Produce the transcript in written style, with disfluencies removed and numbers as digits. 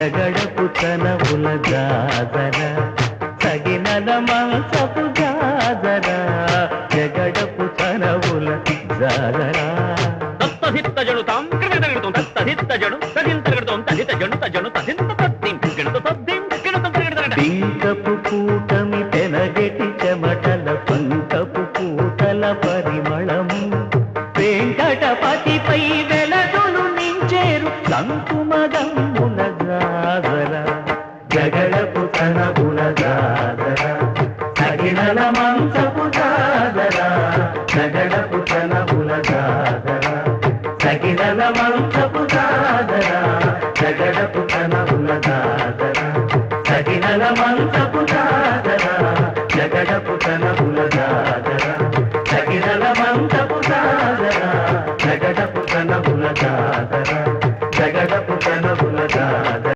జగడపు తనవుల జాజర తగినల మాసపు జాజర జగడపు తనవుల జాజర తత్తహిత్తజడు తాం క్రిమిదగడుతాం తత్తహిత్తజడు తదింతగడుతాం తదితజడు తజడు తదింత తద్దిం గిణత తద్దిం గిణత తగడత పింకపు కూటమి తెనగెటి చెమటల పంకపు పూటల పరిమళము వెంకటపతిపై వెలదులు నించేరు సంకుమదమ్ముల జాజర జగడపు తనవుల జాజర తగినల మంచపు జాజర జగడపు తనవుల జాజర తగినల మంచపు జాజర జగడపు తనవుల జాజర